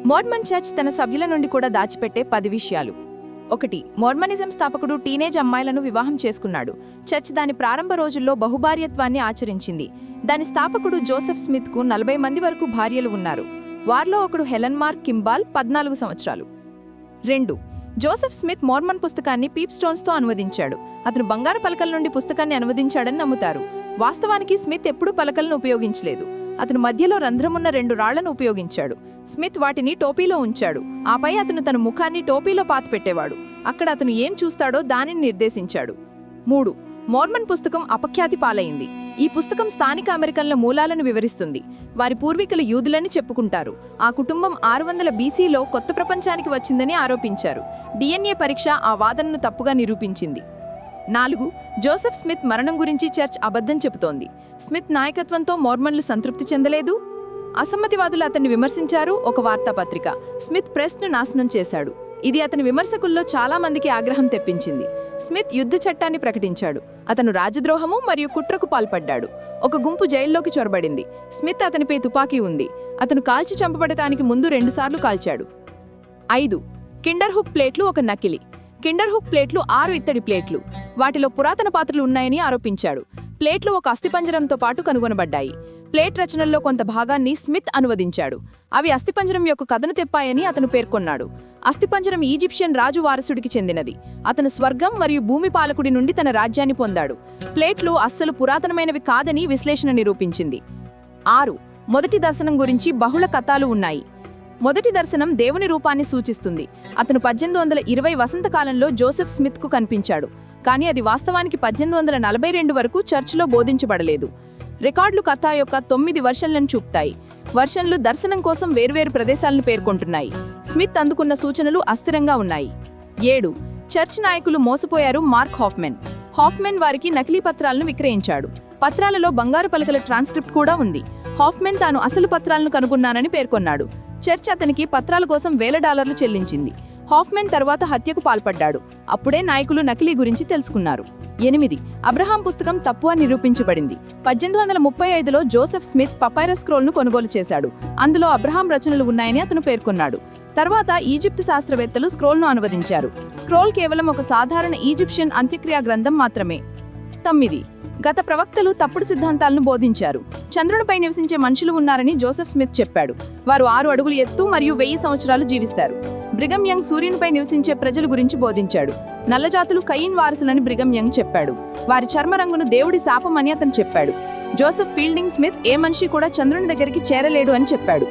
Mormon church తన సభ్యుల నుండి కూడా దాచిపెట్టే 10 విషయాలు. 1. మోర్మనిజం స్థాపకుడు టీనేజ్ అమ్మాయిలను వివాహం చేసుకున్నాడు. చర్చ్ దాని ప్రారంభ రోజుల్లో బహుభార్యత్వాన్ని ఆచరించింది. దాని స్థాపకుడు జోసెఫ్ స్మిత్కు 40 మంది వరకు భార్యలు ఉన్నారు. వారిలో ఒకడు హెలెన్ మార్క్ కింబాల్, 14 సంవత్సరాలు. 2. జోసెఫ్ స్మిత్ మోర్మన్ పుస్తకాన్ని పీప్ స్టోన్స్తో అనువదించాడు. అతను బంగారు పలకల నుండి పుస్తకాన్ని అనువదించాడని నమ్ముతారు. వాస్తవానికి స్మిత్ ఎప్పుడూ పలకలను ఉపయోగించలేదు. అతను మధ్యలో రంధ్రమున్న 2 రాళ్లను ఉపయోగించాడు. స్మిత్ వాటిని టోపీలో ఉంచాడు. ఆపై అతను తన ముఖాన్ని టోపీలో పాతిపెట్టేవాడు. అక్కడ అతను ఏం చూస్తాడో దానిని నిర్దేశించాడు. 3. మోర్మన్ పుస్తకం అపఖ్యాతి పాలైంది. ఈ పుస్తకం స్థానిక అమెరికన్ల మూలాలను వివరిస్తుంది. వారి పూర్వీకులు యూదులని చెప్పుకుంటారు. ఆ కుటుంబం 600 BCలో కొత్త ప్రపంచానికి వచ్చిందని ఆరోపించారు. DNA పరీక్ష ఆ వాదనను తప్పుగా నిరూపించింది. 4. జోసెఫ్ స్మిత్ మరణం గురించి చర్చ్ అబద్ధం చెబుతోంది. స్మిత్ నాయకత్వంతో మోర్మన్లు సంతృప్తి చెందలేదు. అసమ్మతివాదులు అతన్ని విమర్శించారు. ఒక వార్తాపత్రిక స్మిత్ ప్రెస్ను నాశనం చేశాడు. ఇది అతని విమర్శకుల్లో చాలా మందికి ఆగ్రహం తెప్పించింది. స్మిత్ యుద్ధ చట్టాన్ని ప్రకటించాడు. అతను రాజద్రోహము మరియు కుట్రకు పాల్పడ్డాడు. ఒక గుంపు జైల్లోకి చొరబడింది. స్మిత్ అతనిపై తుపాకీ ఉంది. అతను కాల్చి చంపబడటానికి ముందు 2 సార్లు కాల్చాడు. 5. కిండర్ హుక్ ప్లేట్లు ఒక నకిలీ. కిండర్ హుక్ ప్లేట్లు 6 ఇత్తడి ప్లేట్లు. వాటిలో పురాతన పాత్రలు ఉన్నాయని ఆరోపించాడు. ప్లేట్లు ఒక అస్థిపంజరంతో పాటు కనుగొనబడ్డాయి. ప్లేట్ రచనల్లో కొంత భాగాన్ని స్మిత్ అనువదించాడు. అవి అస్థిపంజరం యొక్క కథను తెప్పాయని అతను పేర్కొన్నాడు. అస్థిపంజరం ఈజిప్షియన్ రాజు వారసుడికి చెందినది. అతను స్వర్గం మరియు భూమి పాలకుడి నుండి తన రాజ్యాన్ని పొందాడు. ప్లేట్లు అస్సలు పురాతనమైనవి కాదని విశ్లేషణ నిరూపించింది. 6. మొదటి దర్శనం గురించి బహుళ కథలు ఉన్నాయి. మొదటి దర్శనం దేవుని రూపాన్ని సూచిస్తుంది. అతను 1820 వసంతకాలంలో జోసెఫ్ స్మిత్కు కనిపించాడు. కానీ అది వాస్తవానికి 1842 వరకు చర్చిలో బోధించబడలేదు. రికార్డులు కథ యొక్క 9 వర్షన్లను చూపుతాయి. వర్షన్లు దర్శనం కోసం వేర్వేరు ప్రదేశాలను పేర్కొంటున్నాయి. స్మిత్ అందుకున్న సూచనలు అస్థిరంగా ఉన్నాయి. 7. చర్చ్ నాయకులు మోసపోయారు. మార్క్ హాఫ్మెన్ వారికి నకిలీ పత్రాలను విక్రయించాడు. పత్రాలలో బంగారు పలకల ట్రాన్స్క్రిప్ట్ కూడా ఉంది. హాఫ్మెన్ తాను అసలు పత్రాలను కనుగొన్నానని పేర్కొన్నాడు. చర్చ్ అతనికి పత్రాల కోసం $1000 చెల్లించింది. హాఫ్మెన్ తర్వాత హత్యకు పాల్పడ్డాడు. అప్పుడే నాయకులు నకిలీ గురించి తెలుసుకున్నారు. 8. అబ్రహాం పుస్తకం తప్పు అని నిరూపించబడింది. 1835లో జోసెఫ్ స్మిత్ పపైరస్ స్క్రోల్ను కొనుగోలు చేశాడు. అందులో అబ్రహాం రచనలు ఉన్నాయని అతను పేర్కొన్నాడు. తర్వాత ఈజిప్ట్ శాస్త్రవేత్తలు స్క్రోల్ను అనువదించారు. స్క్రోల్ కేవలం ఒక సాధారణ ఈజిప్షియన్ అంత్యక్రియా గ్రంథం మాత్రమే. 9. గత ప్రవక్తలు తప్పుడు సిద్ధాంతాలను బోధించారు. చంద్రునిపై నివసించే మనుషులు ఉన్నారని జోసెఫ్ స్మిత్ చెప్పాడు. వారు 6 అడుగులు ఎత్తు మరియు 1000 సంవత్సరాలు జీవిస్తారు. బ్రిగమ్ యంగ్ సూర్యునిపై నివసించే ప్రజల గురించి బోధించాడు. నల్లజాతులు కయీన్ వారసులని బ్రిగమ్ యంగ్ చెప్పాడు. వారి చర్మ రంగును దేవుడి శాపం అని అతను చెప్పాడు. జోసెఫ్ ఫీల్డింగ్ స్మిత్ ఏ మనిషి కూడా చంద్రుని దగ్గరికి చేరలేడు అని చెప్పాడు.